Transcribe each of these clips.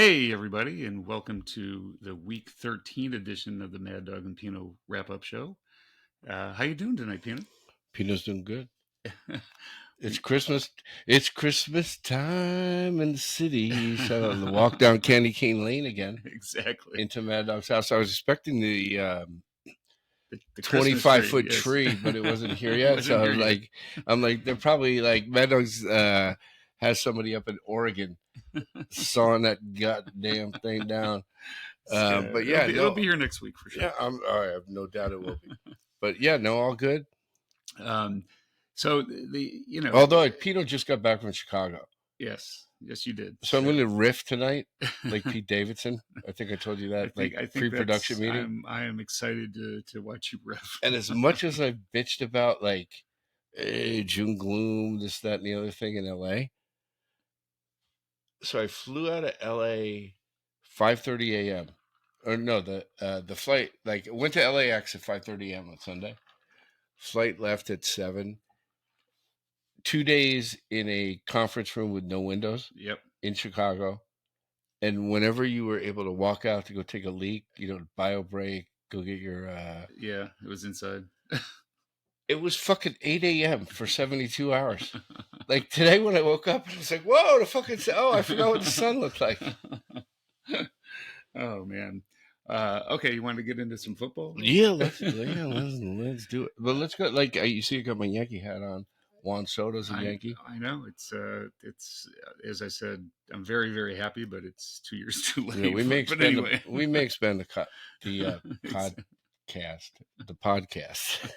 Hey, everybody, and welcome to the Week 13 edition of the Maddog and Pino wrap-up show. How you doing tonight, Pino? Pino's doing good. It's We, Christmas. It's Christmas time in the city. So the walk down Candy Cane Lane again exactly. into Mad Dog's house. I was expecting the The Christmas 25-foot tree, yes. tree, but it wasn't here It yet. wasn't So I here was yet. like, they're probably like Mad Dog's has somebody up in Oregon sawing that goddamn thing down. Yeah, But it'll yeah, be it'll be no, here next week for sure. yeah, I have no doubt it will be. But yeah, no, all good. Um, so the Although Pino just got back from Chicago. yes, you did. So I'm going to riff tonight, like Pete Davidson. I think I told you that, like I think pre-production that's meeting. I am excited to watch you riff. And as much as I've bitched about like June gloom, this, that, and the other thing in LA, so I flew out of LA 5:30 a.m. Or no, the flight went to LAX at 5:30 a.m. on Sunday. Flight left at 7. 2 days in a conference room with no windows. Yep. In Chicago. And whenever you were able to walk out to go take a leak, bio break, go get your Yeah, it was inside. it was fucking 8 a.m. for 72 hours. Like today when I woke up, I was like, whoa, I forgot what the sun looked like. Oh man. Okay, you want to get into some football? Yeah, let's let's do it. But let's go. Like you see, I got my Yankee hat on. Juan Soto's a Yankee. I know it's as I said, I'm very very happy, but it's 2 years too late. Yeah, we may but expand anyway, we may expand the podcast.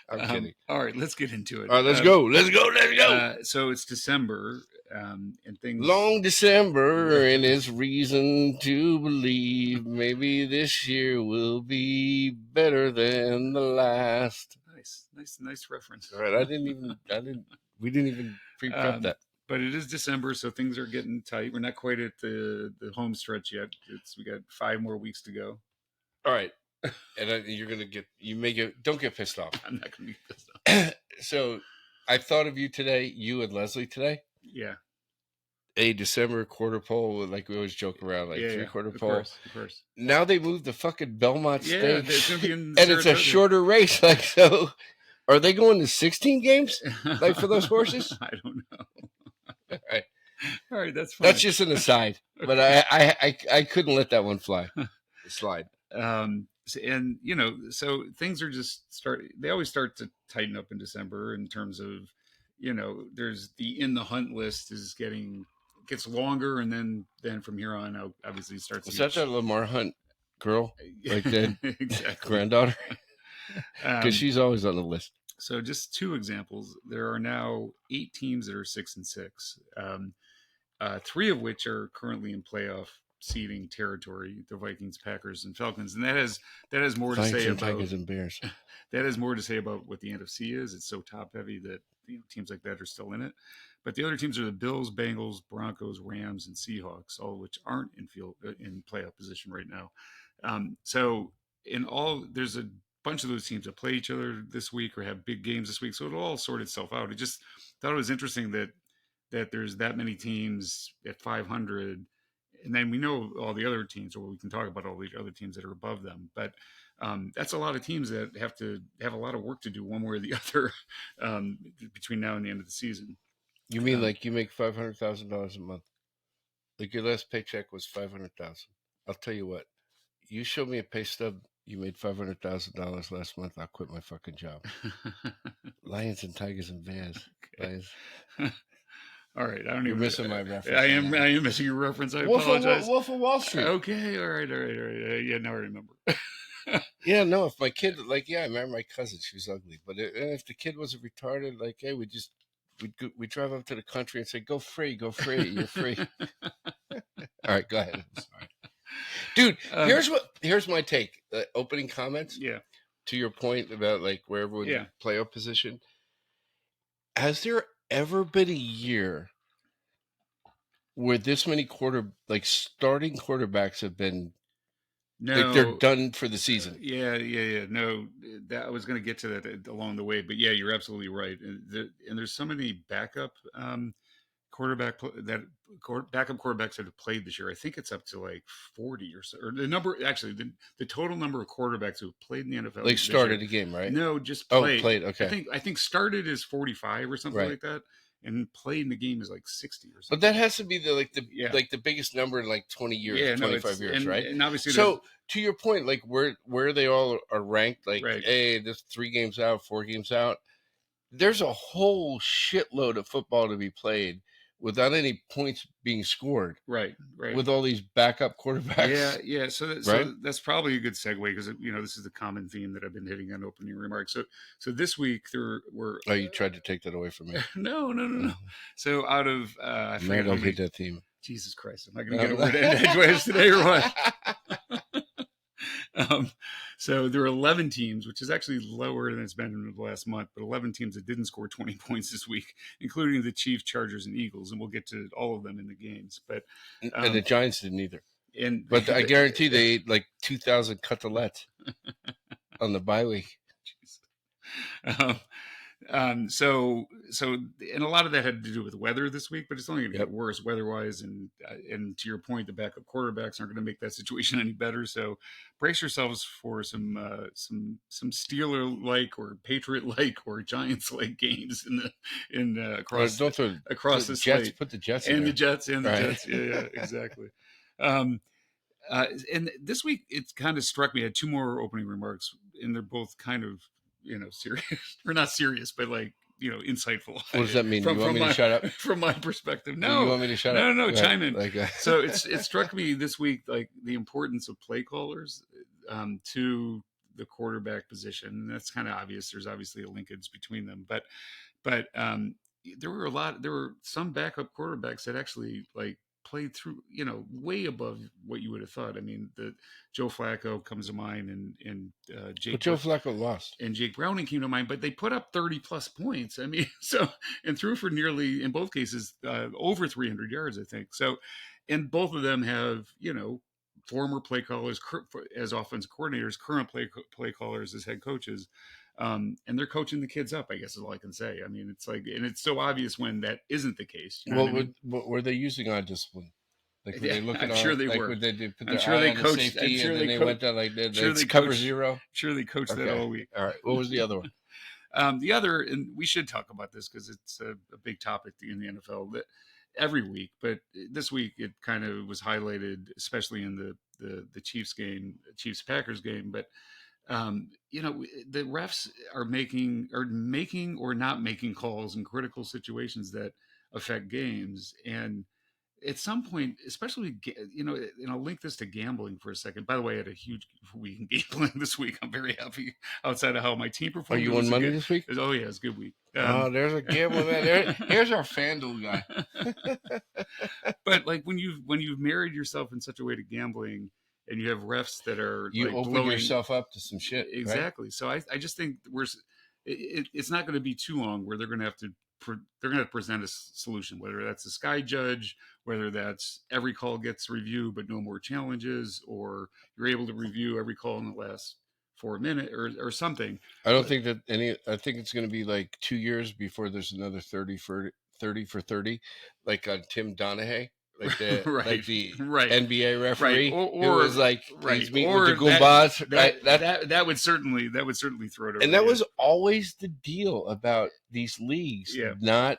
I'm kidding. All right, let's get into it. All right, let's go. Let's go. So it's December, and things Long December, and it's reason to believe maybe this year will be better than the last. Nice reference. All right, we didn't even pre-prep that. But it is December, so things are getting tight. We're not quite at the home stretch yet. We got 5 more weeks to go. All right, and don't get pissed off. I'm not going to be pissed off. So I thought of you today, you and Leslie today. Yeah. A December quarter pole, like we always joke around, like three-quarter pole. Of course. Now they moved the fucking Belmont Stakes, it's gonna be in and Saratoga. It's a shorter race. Like, so are they going to 16 games, like for those horses? I don't know. All right, that's fine. That's just an aside, but I couldn't let that one slide. And so things are just they always start to tighten up in December in terms of, there's the in the hunt list gets longer, and then from here on out, obviously starts. Is that Lamar Hunt girl, like that exactly. granddaughter? Because she's always on the list. So just 2 examples. There are now 8 teams that are 6-6, 3 of which are currently in playoff seeding territory: the Vikings, Packers, and Falcons. And that has more to say about Tigers and Bears. That has more to say about what the NFC is. It's so top heavy that teams like that are still in it. But the other teams are the Bills, Bengals, Broncos, Rams, and Seahawks, all of which aren't in playoff position right now. So there's a bunch of those teams that play each other this week or have big games this week. So it'll all sort itself out. I just thought it was interesting that there's that many teams at 500, and then we know all the other teams, or we can talk about all the other teams that are above them. But that's a lot of teams that have to have a lot of work to do one way or the other between now and the end of the season. You mean like you make $500,000 a month? Like your last paycheck was $500,000. I'll tell you what. You show me a pay stub. You made $500,000 last month. I'll quit my fucking job. Lions and Tigers and Bears. Okay. All right, You're missing my reference. I am missing your reference. I apologize. Wolf of Wall Street. Okay, all right. Yeah, now I remember. Yeah, no. If my kid, I remember my cousin. She was ugly, but if the kid wasn't retarded, hey, we drive up to the country and say, "Go free, you're free." All right, go ahead. I'm sorry, dude. Here's my take. Opening comments. Yeah. To your point about where everyone playoff position. Has there ever been a year where this many starting quarterbacks have been they're done for the season? Yeah. No, that I was going to get to that along the way, but yeah, you're absolutely right. And there's so many backup quarterback that backup quarterbacks that have played this year. I think it's up to like 40 or so. Or the number, actually, the total number of quarterbacks who have played in the NFL. Like started a game, right? No, just Oh, played. played. Okay. I think started is 45 or something Right. like that, and played in the game is like 60 or something. But that has to be Yeah. the biggest number in like 20 years, Yeah, no, 25 years, right? And obviously, So to your point, like where they all are ranked, like, Right. hey, there's 3 games out, 4 games out. There's a whole shitload of football to be played without any points being scored. right, With all these backup quarterbacks. yeah. So that's probably a good segue because this is the common theme that I've been hitting on opening remarks. So this week there were. Oh, you tried to take that away from me. No. So out of I forget Man, how don't many- hit that theme. Jesus Christ, am I going to get over to edgeways today or what? So there were 11 teams, which is actually lower than it's been in the last month, but 11 teams that didn't score 20 points this week, including the Chiefs, Chargers, and Eagles, and we'll get to all of them in the games. But And the Giants didn't either. but I guarantee they ate like 2,000 cutelettes on the bye week. So and a lot of that had to do with weather this week, but it's only going to Yep. get worse weather-wise. And to your point, the backup quarterbacks aren't going to make that situation any better. So brace yourselves for some Steeler-like or Patriot-like or Giants-like games across Don't throw across the Jets. slate. Put the Jets and in the there. Jets and the Right. Jets. Yeah, exactly. And this week it kind of struck me. I had 2 more opening remarks, and they're both kind of serious or not serious, but like insightful. What does that mean? You want me to shut up? From my perspective? You No, want me to shut up? no, Right. chime in. Like, So it struck me this week like the importance of play callers to the quarterback position. And that's kind of obvious. There's obviously a linkage between them, but there were some backup quarterbacks that actually like played through, way above what you would have thought. I mean, the Joe Flacco comes to mind, and Jake. but Joe Flacco lost. And Jake Browning came to mind, but they put up 30 plus points. I mean, and threw for nearly, in both cases, over 300 yards, I think. So, and both of them have, former play callers as offense coordinators, current play callers as head coaches. And they're coaching the kids up, I guess is all I can say. I mean, it's like, and it's so obvious when that isn't the case. You know what I mean? What were they using on discipline? Like, were they looking I'm on, sure they like, were. Would they put I'm their sure eye they on the coached. safety, I'm sure and they then they coached. went down like that? Sure they cover coached. 0. Sure, they coached that all week. All right. What was the other one? The other, and we should talk about this because it's a big topic in the NFL that every week, but this week it kind of was highlighted, especially in the Chiefs game, Chiefs Packers game. But the refs are making or not making calls in critical situations that affect games. And at some point, especially, and I'll link this to gambling for a second. By the way, I had a huge week in gambling this week. I'm very happy outside of how my team Are performed. you on Monday this week? Oh, yeah, it's a good week. There's a gambling man. Here's our FanDuel guy. But like when you've married yourself in such a way to gambling, and you have refs that are You like open blowing, yourself up to some shit. exactly. So I just think it's not going to be too long where they're going to have to present a solution, whether that's a sky judge, whether that's every call gets reviewed but no more challenges, or you're able to review every call in the last 4 minutes or something. I don't think that I think it's going to be like 2 years before there's another 30 for 30, like on Tim Donahue, like the Right. like the Right. NBA referee. Right. Or it was like right. he's meeting Or with the Goombas. that would certainly throw it over. And that the was edge. always the deal about these leagues, not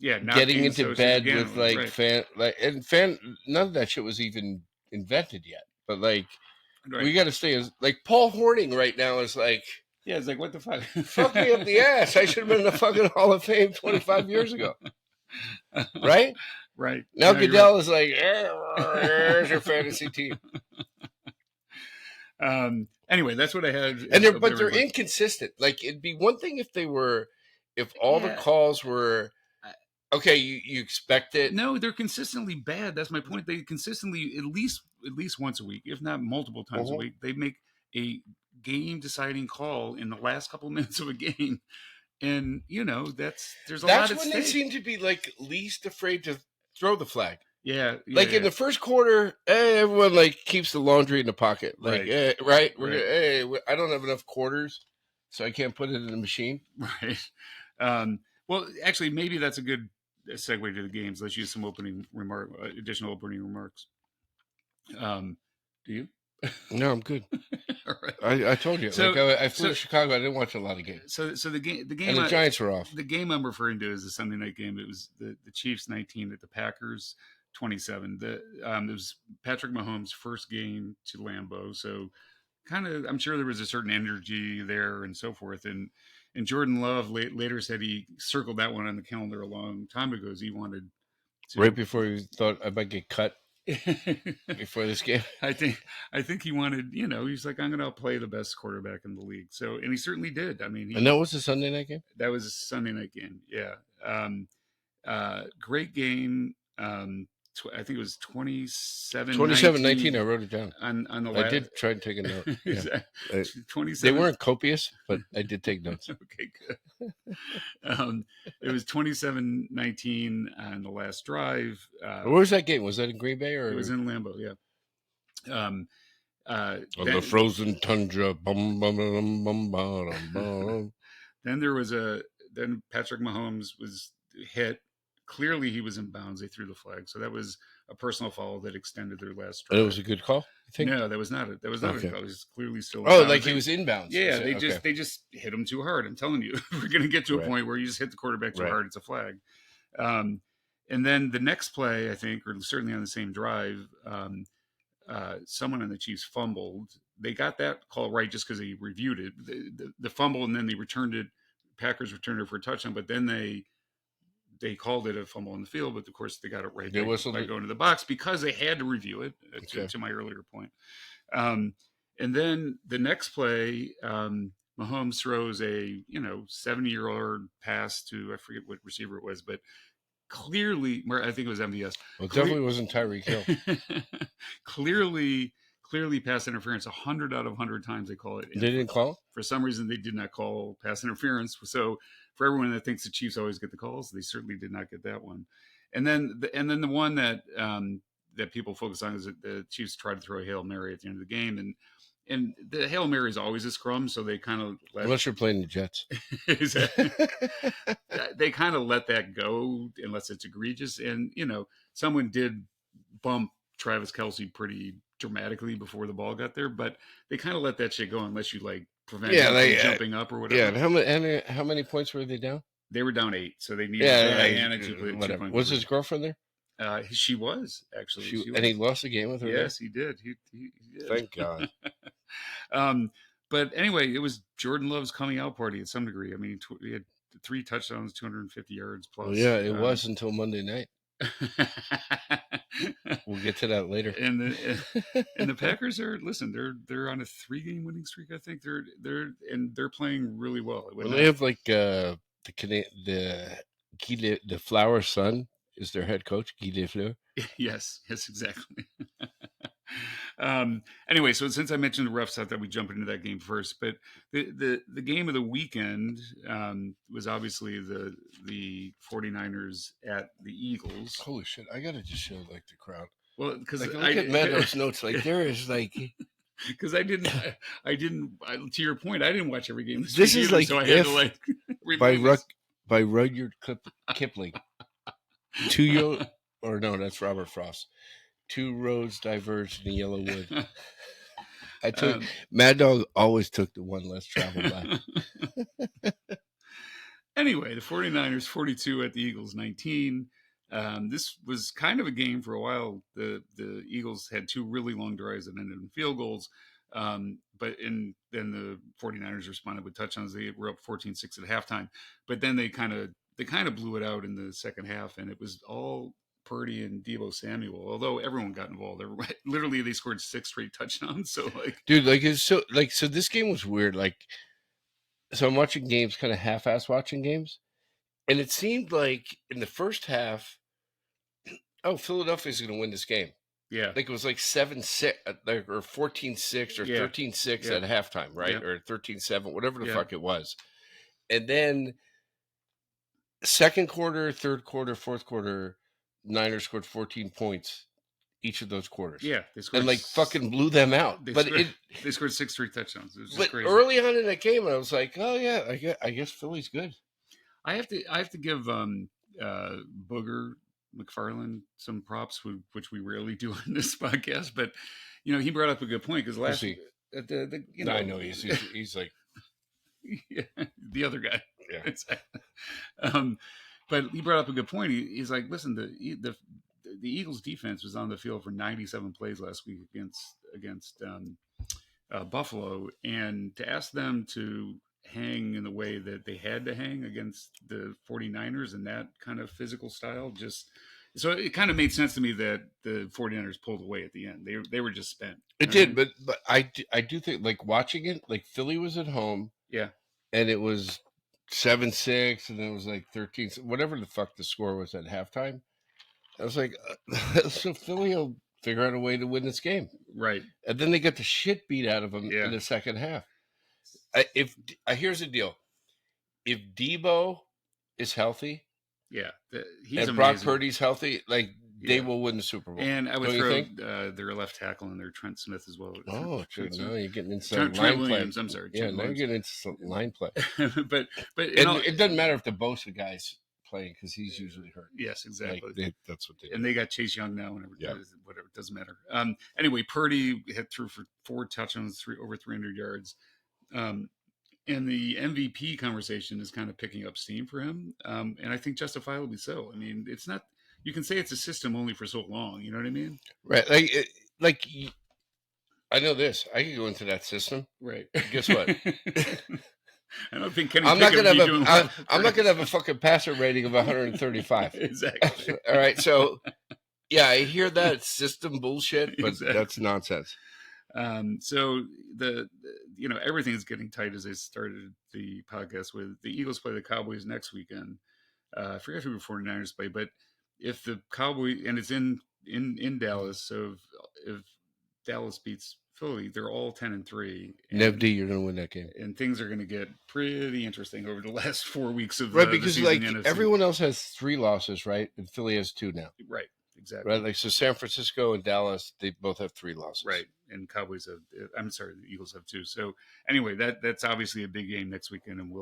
not getting being into associated bed with with gambling, fan. None of that shit was even invented yet. But like, right. we got to stay as like Paul Horning right now is like, Yeah, it's like, what the fuck? fuck me up the ass. I should have been in the fucking Hall of Fame 25 years ago. Right? Right. Now No, you're Goodell right. is like, here's your fantasy team. Anyway, that's what I had. And they're inconsistent. Like, it'd be one thing if all the calls were, okay, you expect it. No, they're consistently bad. That's my point. They consistently, at least once a week, if not multiple times a week, they make a game-deciding call in the last couple minutes of a game, and there's a lot at That's when they stake. seem to be like least afraid to throw the flag. Yeah, Like in the first quarter, everyone like keeps the laundry in the pocket. Like, Right. I don't have enough quarters, so I can't put it in the machine. Right. Well, actually, maybe that's a good segue to the games. Let's use some additional opening remarks. Do you? No, I'm good. All right. I told you. So- I flew to Chicago. I didn't watch a lot of games. So the game, And the Giants were off. The game I'm referring to is the Sunday night game. It was the Chiefs 19 at the Packers 27. It was Patrick Mahomes' first game to Lambeau, so kind of I'm sure there was a certain energy there and so forth. And Jordan Love later said he circled that one on the calendar a long time ago. As he wanted to, Right before he thought I might get cut before this game. I think he wanted, he's like, I'm going to play the best quarterback in the league. So, and he certainly did. I mean, And that was the Sunday night game? That was a Sunday night game. Yeah. Great game. I think it was 27-19. I wrote it down. On the I did try and take a note. Yeah. 27. They weren't copious, but I did take notes. Okay, good. It was 27-19 on the last drive. Where was that game? Was that in Green Bay or? It was in Lambeau, yeah. On the frozen tundra. Bum, bum, bum, bum, bum, bum. Then Patrick Mahomes was hit. Clearly, he was in bounds. They threw the flag, so that was a personal foul that extended their last drive. And it was a good call, you think? No, that was not it. That was not Okay. a call. He was clearly still. Oh, like he was inbounds. Yeah, they just hit him too hard. I'm telling you, we're going to get to a Right. point where you just hit the quarterback too Right. hard. It's a flag. And then the next play, I think, or certainly on the same drive, someone on the Chiefs fumbled. They got that call right just because they reviewed it. The fumble, and then they returned it. Packers returned it for a touchdown, but then they called it a fumble on the field, but of course they got it right by going to the box because they had to review it, to my earlier point. And then the next play, Mahomes throws a 70-year-old pass to, I forget what receiver it was, but clearly, I think it was MVS. Well, it definitely wasn't Tyreek Hill. Clearly pass interference. 100 out of 100 times they call it. They didn't call it? For some reason, they did not call pass interference. So for everyone that thinks the Chiefs always get the calls, they certainly did not get that one. And then the one that people focus on is that the Chiefs tried to throw a Hail Mary at the end of the game, and the Hail Mary is always a scrum, so they kind of unless you're playing the Jets, they kind of let that go unless it's egregious. And someone did bump Travis Kelce pretty dramatically before the ball got there, but they kind of let that shit go unless you prevent him from jumping up or whatever. Yeah, and how many points were they down? They were down 8, so they needed Diana to whatever. Was his girlfriend there? She was actually. She was. And he lost the game with her. Yes, he did. He did. Thank God. But anyway, it was Jordan Love's coming out party at some degree. I mean, he had 3 touchdowns, 250 yards plus. Well, yeah, it was until Monday night. We'll get to that later. And the Packers they're on a 3-game winning streak. I think they're playing really well. Well, they have the Flower son is their head coach, Guy Lafleur. Yes, exactly. Anyway, so since I mentioned the refs, I thought we'd jump into that game first. But the game of the weekend was obviously the 49ers at the Eagles. Holy shit! I gotta just show the crowd. Well, because look at Maddog's notes. There is because I didn't. To your point, I didn't watch every game. This is either, so I had to by Rudyard Kipling. That's Robert Frost. 2 roads diverged in the yellow wood. I took Mad Dog always took the one less traveled by. Anyway, the 49ers 42 at the Eagles 19. This was kind of a game for a while. The Eagles had 2 really long drives that ended in field goals. Then the 49ers responded with touchdowns. They were up 14-6 at halftime. But then they kind of blew it out in the second half, and it was all Purdy and Deebo Samuel, although everyone got involved. Literally, they scored 6 straight touchdowns. So, dude, it's so this game was weird. So I'm watching games, kind of half-ass watching games, and it seemed like in the first half, Philadelphia's going to win this game. Yeah, it was 7-6 or 14-6 or 13-6 at halftime, right? Yeah. Or 13-7, whatever the fuck it was. And then second quarter, third quarter, fourth quarter, Niners scored 14 points each of those quarters. Yeah, they scored and fucking blew them out. They scored 6 straight touchdowns. It was just crazy. Early on in that game, I was like, "Oh yeah, I guess Philly's good." I have to give Booger McFarland some props, which we rarely do on this podcast. But he brought up a good point because last I know he's like yeah, the other guy. Yeah. But he brought up a good point. He's like, listen, the Eagles defense was on the field for 97 plays last week against Buffalo, and to ask them to hang in the way that they had to hang against the 49ers and that kind of physical style, so it kind of made sense to me that the 49ers pulled away at the end. They were just spent. It did, but I do think, like, watching it, like, Philly was at home. Yeah. And it was 7-6, and then it was like 13, whatever the fuck the score was at halftime. I was like, so Philly will figure out a way to win this game. Right. And then they got the shit beat out of them in the second half. Here's the deal. If Debo is healthy, he's and Brock Purdy's healthy, like, they will win the Super Bowl. And I would throw their left tackle in there, Trent Smith, as well. Oh, now you're getting into Trent Williams. I'm sorry. Yeah, now you're getting into some line play. but it doesn't matter if the Bosa guy's playing because he's usually hurt. Yes, exactly. Like, that's what they do. And they got Chase Young now. Whatever, it doesn't matter. Anyway, Purdy threw for 4 touchdowns, over 300 yards. And the MVP conversation is kind of picking up steam for him, and I think justifiably so. I mean, it's not. You can say it's a system only for so long. You know what I mean? Right. Like I know this. I could go into that system. Right. Guess what? I don't think Kenny. I'm not gonna have a fucking passer rating of 135. Exactly. All right. So, yeah, I hear that system bullshit, but that's nonsense. So everything is getting tight as I started the podcast with. The Eagles play the Cowboys next weekend. I forget who the 49ers play, but if the Cowboys, and it's in Dallas, so if Dallas beats Philly, they're all 10-3. Nevd, you're going to win that game, and things are going to get pretty interesting over the last 4 weeks of because the like NFC. Everyone else has 3 losses, right? And Philly has 2 now, right? Exactly. Right, like, so San Francisco and Dallas, they both have 3 losses, right? And Cowboys have. I'm sorry, the Eagles have 2. So anyway, that's obviously a big game next weekend, and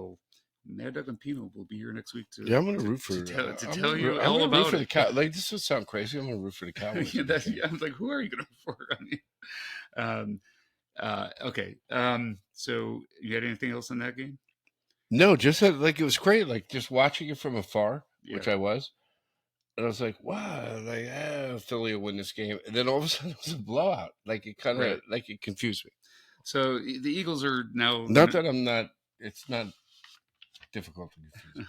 Maddog and Pino will be here next week to. Yeah, I'm going to root for tell you all about it. Like, this would sound crazy. I'm going to root for the Cowboys. I was like, who are you going to root for? I mean, okay. So you had anything else on that game? No, just like, it was great. Like, just watching it from afar, which I was. And I was like, wow, like, Philly will win this game. And then all of a sudden it was a blowout. Like, it kind of, like, it confused me. So the Eagles are now. It's not difficult to confuse.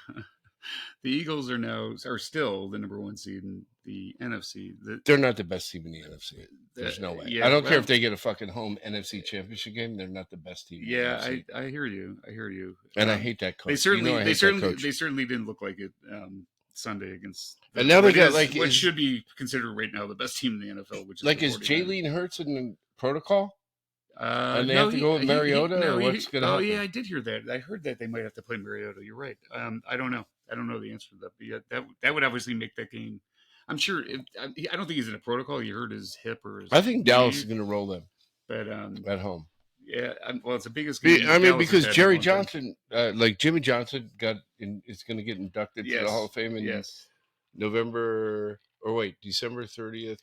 The Eagles are still the number 1 seed in the NFC. They're not the best team in the NFC. There's no way. I don't care if they get a fucking home NFC championship game. They're not the best team. Yeah, I hear you. And I hate that coach. They certainly didn't look like it Sunday against. And now they got what should be considered right now the best team in the NFL, which is like, is Jalen Hurts in the protocol? And they have to go with Mariota, or what's going to happen? Oh, yeah, I did hear that. I heard that they might have to play Mariota. You're right. I don't know. I don't know the answer to that. But that would obviously make that game. I'm sure. I don't think he's in a protocol. You hurt his hip or his. I think Dallas is going to roll them. But at home. Yeah. Well, it's the biggest game. I mean, because Jerry Johnson, like Jimmy Johnson, is going to get inducted to the Hall of Fame in December 30th,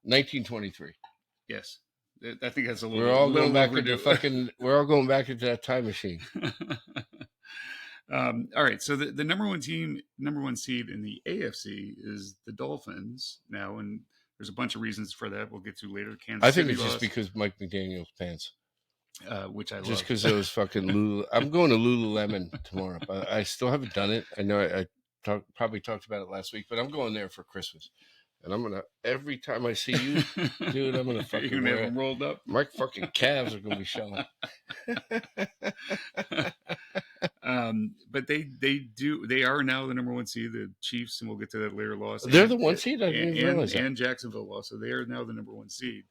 1923. Yes. I think that's a little. We're all going back into that time machine. All right. So the number 1 seed in the AFC is the Dolphins now, and there's a bunch of reasons for that. We'll get to later. I think it's just because Mike McDaniel's pants, which I love. Just because those fucking I'm going to Lululemon tomorrow. But I still haven't done it. I know I probably talked about it last week, but I'm going there for Christmas. And I'm going to, every time I see you, dude, I'm going to fucking have them rolled up. My fucking calves are going to be showing. But they are now the number 1 seed, the Chiefs, and we'll get to that later loss. They're the 1 seed? I didn't even realize that. And Jacksonville lost, so they are now the number 1 seed.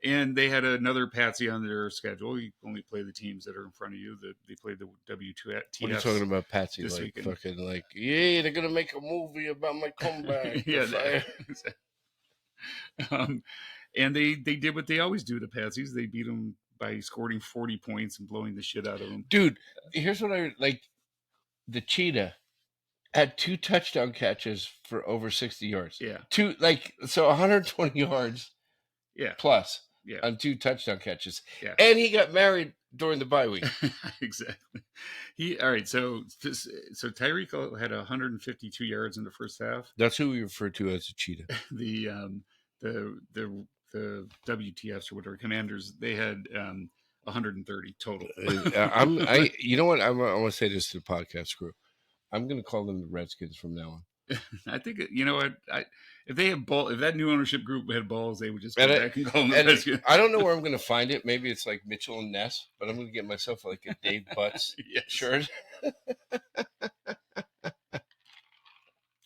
And they had another patsy on their schedule. You only play the teams that are in front of you. They played the W2. What are you talking about, patsy? Like weekend. Fucking like, yeah, they're gonna make a movie about my comeback. Yeah. And they did what they always do to patsies. They beat them by scoring 40 points and blowing the shit out of them. Dude, here's what I like. The cheetah had 2 touchdown catches for over 60 yards. Yeah. 120 yards Yeah. plus Yeah. on 2 touchdown catches. Yeah. And he got married during the bye week. Exactly. All right. So Tyreek Hill had 152 yards in the first half. That's who we refer to as a cheetah. The WTFs or whatever Commanders, they had 130 total. You know what? I want to say this to the podcast crew. I'm going to call them the Redskins from now on. I think you know what, if they have if that new ownership group had balls, they would just go back and call them the Redskins. I don't know where I'm going to find it. Maybe it's like Mitchell and Ness, but I'm going to get myself like a Dave Butts shirt.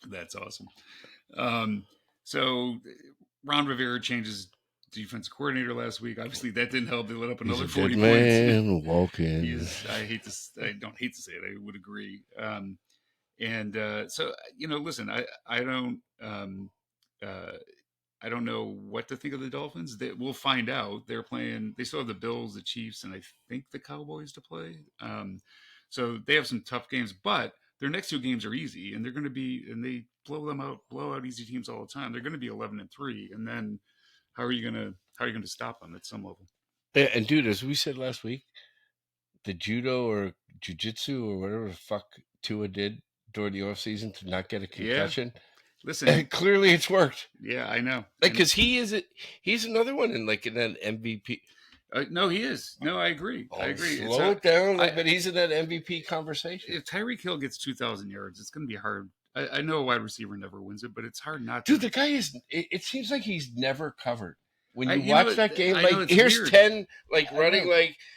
That's awesome. So Ron Rivera changes defense coordinator last week. Obviously, that didn't help. They let up another 40 points. Walking. I don't hate to say it. I would agree. So listen, I don't know what to think of the Dolphins. We'll find out. They're playing. They still have the Bills, the Chiefs, and I think the Cowboys to play. So they have some tough games, but their next 2 games are easy, and they're going to be. And they blow out easy teams all the time. They're going to be 11-3, and then how are you going to stop them at some level? Yeah, and dude, as we said last week, the judo or jiu-jitsu or whatever the fuck Tua did during the offseason to not get a concussion. Yeah. Listen, clearly it's worked. Yeah, I know. Because he's another one in that MVP. No, he is. No, I agree. I agree. Slow it down, but he's in that MVP conversation. If Tyreek Hill gets 2,000 yards, it's going to be hard. I know a wide receiver never wins it, but it's hard not to. Dude, the guy is. It seems like he's never covered. When you watch that game, here's weird. 10, running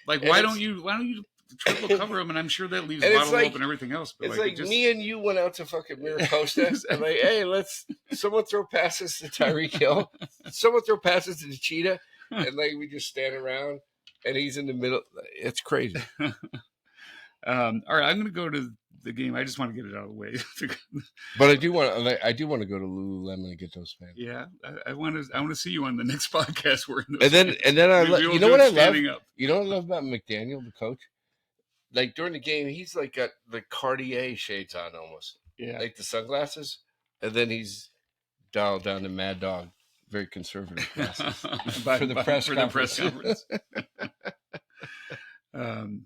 why don't you triple cover him? And I'm sure that leaves Waddle open and everything else. But it's me and you went out to fucking Miracosta and hey, someone throw passes to Tyreek Hill, someone throw passes to the cheetah, and we just stand around and he's in the middle. It's crazy. All right, I'm going to go to the game. I just want to get it out of the way. But I do want to go to Lululemon and get those pants. Yeah, I want to see you on the next podcast. And then you know what I love? You know what I love about McDaniel, the coach? During the game, he's got the Cartier shades on almost. Yeah. The sunglasses. And then he's dialed down to Mad Dog, very conservative glasses. for the press conference.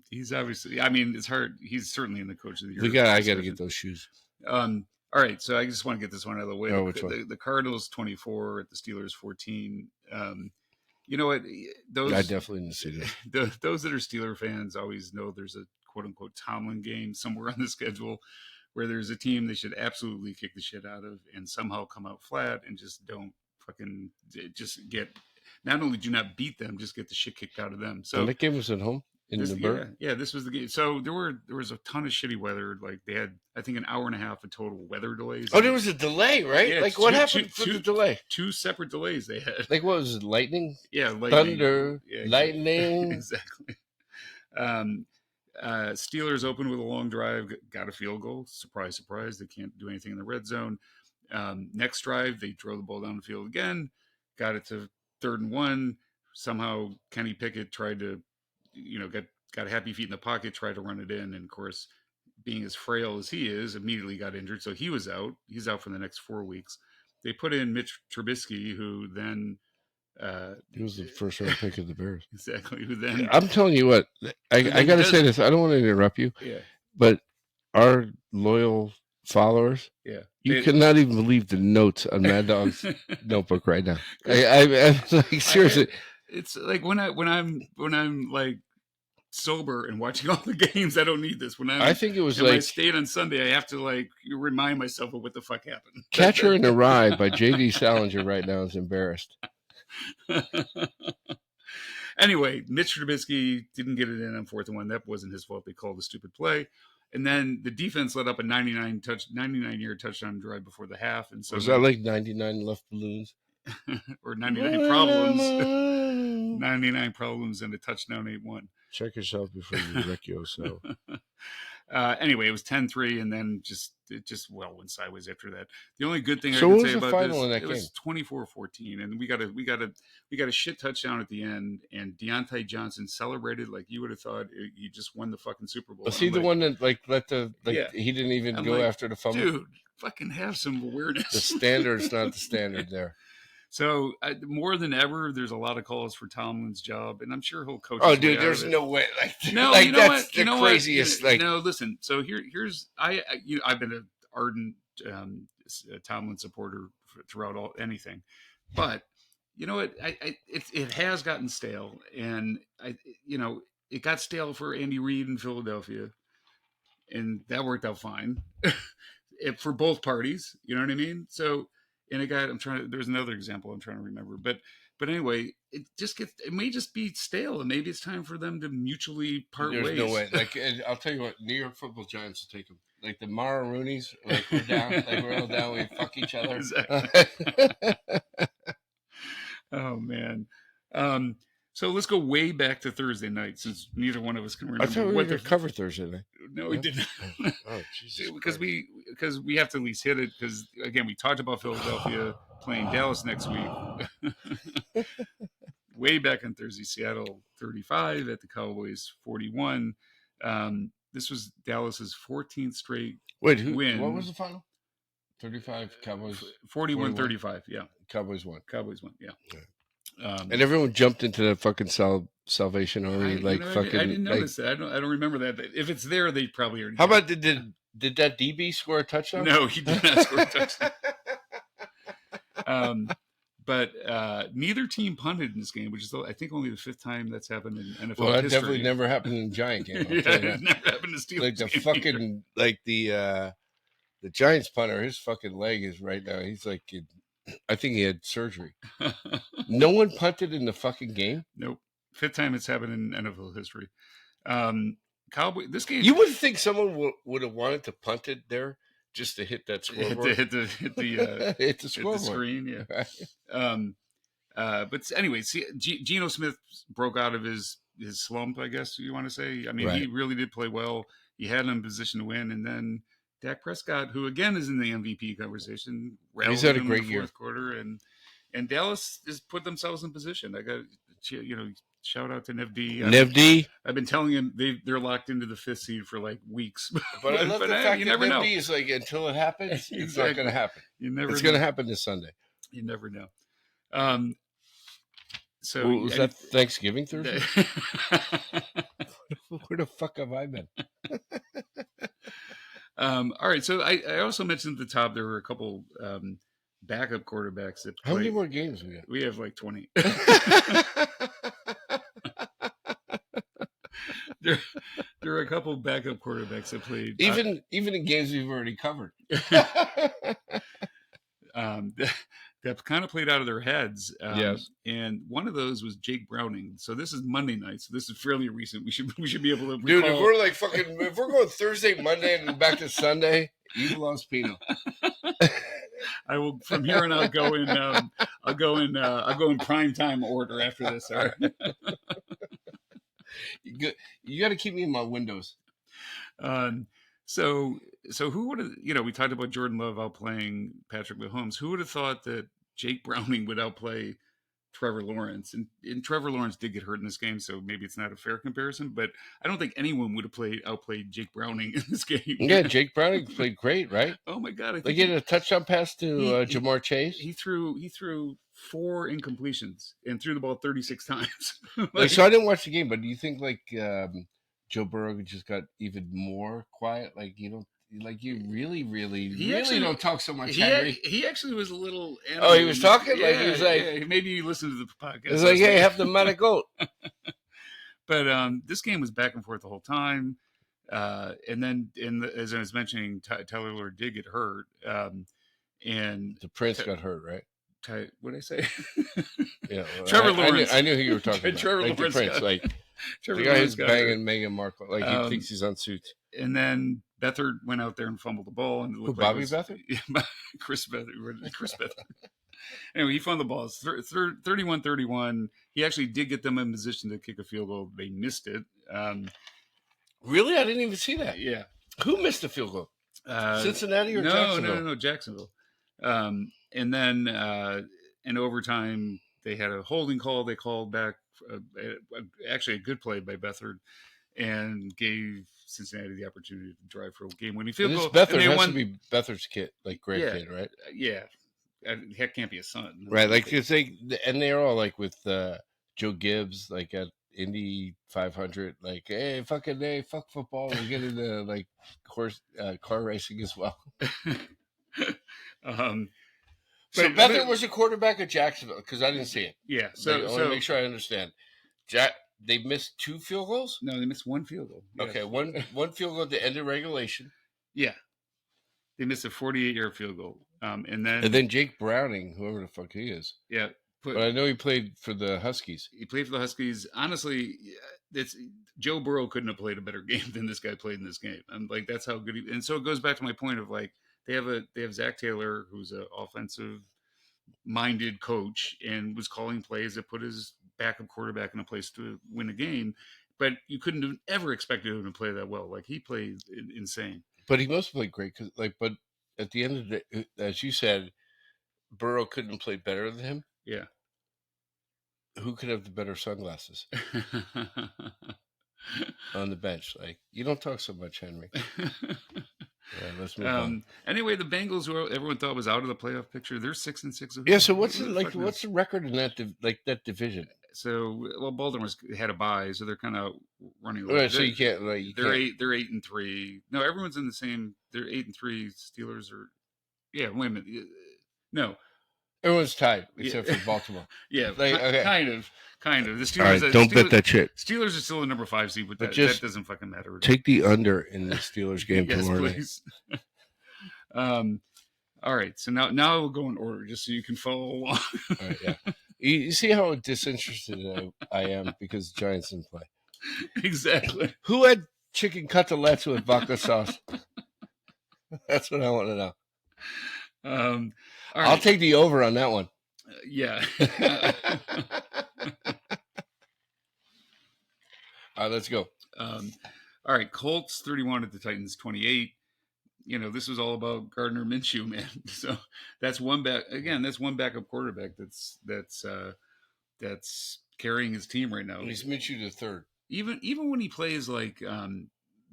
He's obviously, it's hard. He's certainly in the coach of the year. I got to get those shoes. All right. So I just want to get this one out of the way. Oh, which one? The Cardinals 24 at the Steelers 14. You know what? I definitely didn't see this. Those that are Steeler fans always know there's a quote unquote Tomlin game somewhere on the schedule where there's a team they should absolutely kick the shit out of and somehow come out flat and just don't fucking just get, not only do not beat them, just get the shit kicked out of them. So that game was at home. This was the game. So there was a ton of shitty weather. They had, I think, an hour and a half of total weather delays. Oh, there was a delay, right? Yeah, what happened for the delay? 2 separate delays they had. What was it? Lightning? Yeah, lightning. Thunder. Yeah, lightning. Exactly. Steelers opened with a long drive, got a field goal. Surprise, surprise. They can't do anything in the red zone. Next drive, they drove the ball down the field again, got it to 3rd and 1. Somehow Kenny Pickett tried to, got happy feet in the pocket, tried to run it in. And of course, being as frail as he is, immediately got injured. So he was out. He's out for the next 4 weeks. They put in Mitch Trubisky, who then... he was the first round pick of the Bears. Exactly. Who then? I'm telling you what, I got to say this. I don't want to interrupt you. Yeah. But our loyal followers, you cannot even believe the notes on Mad Dog's notebook right now. I'm seriously. It's when I'm sober and watching all the games, I don't need this. I think it was when I stayed on Sunday, I have to remind myself of what the fuck happened. Catcher in the Rye by J.D. Salinger right now is embarrassed. Anyway, Mitch Trubisky didn't get it in on 4th and 1. That wasn't his fault. They called a stupid play. And then the defense let up a 99-yard touchdown drive before the half. And so was that 99 left balloons? Or 99 problems. 99 problems and a touchdown 8-1. Check yourself before you wreck yourself. Anyway, it was 10-3, and then it just went sideways after that. The only good thing I So can what say was the about final this, in that it was 24-14, and we got a shit touchdown at the end, and Deontay Johnson celebrated like you would have thought he just won the fucking Super Bowl. Was he the one that Yeah. he didn't even I'm go like, after the fumble? dude, fucking have some awareness. The standard's not the standard there. So more than ever, there's a lot of calls for Tomlin's job, and I'm sure he'll coach. Oh, dude, there's no way. No, like you know that's what? You the know craziest. what? No, listen. So here's I've been an ardent Tomlin supporter throughout anything, but you know what? It has gotten stale, and it got stale for Andy Reid in Philadelphia, and that worked out fine for both parties. You know what I mean? So, and there's another example I'm trying to remember, but anyway, it may just be stale, and maybe it's time for them to mutually part ways. There's no way. Like, I'll tell you what, New York Football Giants will take them. Like the Mara Roonies, like we're down, we're all down, we fuck each other. Exactly. Oh man. So let's go way back to Thursday night, since neither one of us can remember. I thought we were going to cover Thursday night. No, we didn't. Oh, Jesus! Because we have to at least hit it, because again, we talked about Philadelphia playing Dallas next week. Way back on Thursday, Seattle 35 at the Cowboys 41. This was Dallas's 14th straight win. What was the final? 35 Cowboys. 41-35. Yeah, Cowboys won. Yeah. And everyone jumped into the fucking Salvation Army, I didn't notice that. I don't remember that. If it's there, they probably already. How about did that DB score a touchdown? No, he did not score a touchdown. But neither team punted in this game, which is, I think, only the 5th time that's happened in NFL history. Well, that definitely never happened in Giant game. Yeah, it never happened to Steelers. Like the fucking either. The Giants punter, his fucking leg is right now. He's like, I think he had surgery. No one punted in the fucking game. Nope. 5th time it's happened in NFL history. Cowboy. This game. You would think someone would have wanted to punt it there just to hit that scoreboard. Hit the screen. Yeah. But anyway, see, Geno Smith broke out of his slump, I guess you want to say. I mean, He really did play well. He had him in position to win, and then Dak Prescott, who again is in the MVP conversation, he's had a great year. Fourth quarter, and Dallas just put themselves in position. I got shout out to Nev D. I've been telling him they're locked into the 5th seed for like weeks. But I love the fact that Nev D is like, until it happens, it's not going to happen. It's going to happen this Sunday. You never know. So was that Thanksgiving Thursday? Where the fuck have I been? All right. So I also mentioned at the top there were a couple backup quarterbacks that How many more games we got? We have like 20. There are a couple backup quarterbacks that played. Even in games we've already covered. That kind of played out of their heads. Yes. And one of those was Jake Browning. So this is Monday night. So this is fairly recent. We should be able to recall. Dude, if we're going Thursday, Monday, and back to Sunday, you lost Pino. I will from here on out go in. I'll go in prime time order after this. All right. You got to keep me in my windows. So who would have, we talked about Jordan Love outplaying Patrick Mahomes. Who would have thought that Jake Browning would outplay Trevor Lawrence? And Trevor Lawrence did get hurt in this game, so maybe it's not a fair comparison, but I don't think anyone would have outplayed Jake Browning in this game. Yeah, Jake Browning played great, right? Oh my God. He had a touchdown pass to Jamar Chase. He threw 4 incompletions and threw the ball 36 times. So I didn't watch the game, but do you think Joe Burrow just got even more quiet? You really don't talk so much, Henry. He actually was a little. Oh, he was talking? Yeah, he was like, maybe you listened to the podcast. It's like, hey, have the medical. But this game was back and forth the whole time. And then, as I was mentioning, Tyler Lord did get hurt. And the Prince got hurt, right? What did I say? Yeah, Trevor Lawrence. I knew who you were talking about. Trevor Lawrence. The Prince, the guy who's banging Meghan Markle, he thinks he's on Suits. And then Beathard went out there and fumbled the ball. And Bobby Beathard? Yeah, Chris Beathard. Anyway, he fumbled the ball. It's 31-31. He actually did get them in position to kick a field goal. They missed it. Really? I didn't even see that. Yeah. Who missed the field goal? Cincinnati or Jacksonville? No, Jacksonville. And then in overtime, they had a holding call. They called back, actually a good play by Beathard, and gave Cincinnati the opportunity to drive for a game-winning field And this goal. Beathard has to be Beathard's kid, like grandkid, right? Yeah, heck, can't be a son, right? Like because they're all like with Joe Gibbs, like at Indy 500, like hey, fuck football, we get into like car racing as well. So Beathard was a quarterback at Jacksonville because I didn't see it. Yeah, so I want to make sure I understand. They missed 2 field goals? No, they missed 1 field goal. Yes. Okay, one field goal at the end of regulation. Yeah. They missed a 48-yard field goal. And then Jake Browning, whoever the fuck he is. Yeah. But I know he played for the Huskies. He played for the Huskies. Honestly, Joe Burrow couldn't have played a better game than this guy played in this game. And like that's how good and so it goes back to my point of like they have Zach Taylor, who's an offensive minded coach and was calling plays that put his backup quarterback in a place to win a game, but you couldn't have ever expected him to play that well. Like he played insane. But he must have played great but at the end of the day, as you said, Burrow couldn't have played better than him. Yeah. Who could have the better sunglasses on the bench? Like you don't talk so much, Henry. Yeah, let's move on. Anyway, the Bengals, who everyone thought was out of the playoff picture, they're 6-6. Yeah. So what's the record in that division? So Baltimore's had a bye, so they're kind of running. Right. So you can't. They're 8-3. No, everyone's in the same. They're 8-3. Steelers are. Yeah. Wait a minute. No. Everyone's tied except for Baltimore. Yeah, okay. Kind of. The Steelers. All right, don't bet that shit. Steelers are still the number 5 seed, but that doesn't fucking matter. Take the under in the Steelers game yes, tomorrow. Please. All right, so now we'll go in order just so you can follow along. All right, yeah. You see how disinterested I am because the Giants didn't play. Exactly. Who had chicken cutelettes with vodka sauce? That's what I want to know. I'll take the over on that one. Yeah. All right, let's go. All right, Colts 31 at the Titans 28. You know, this was all about Gardner Minshew, man. So that's one backup quarterback that's carrying his team right now. And he's Minshew the third. Even when he plays like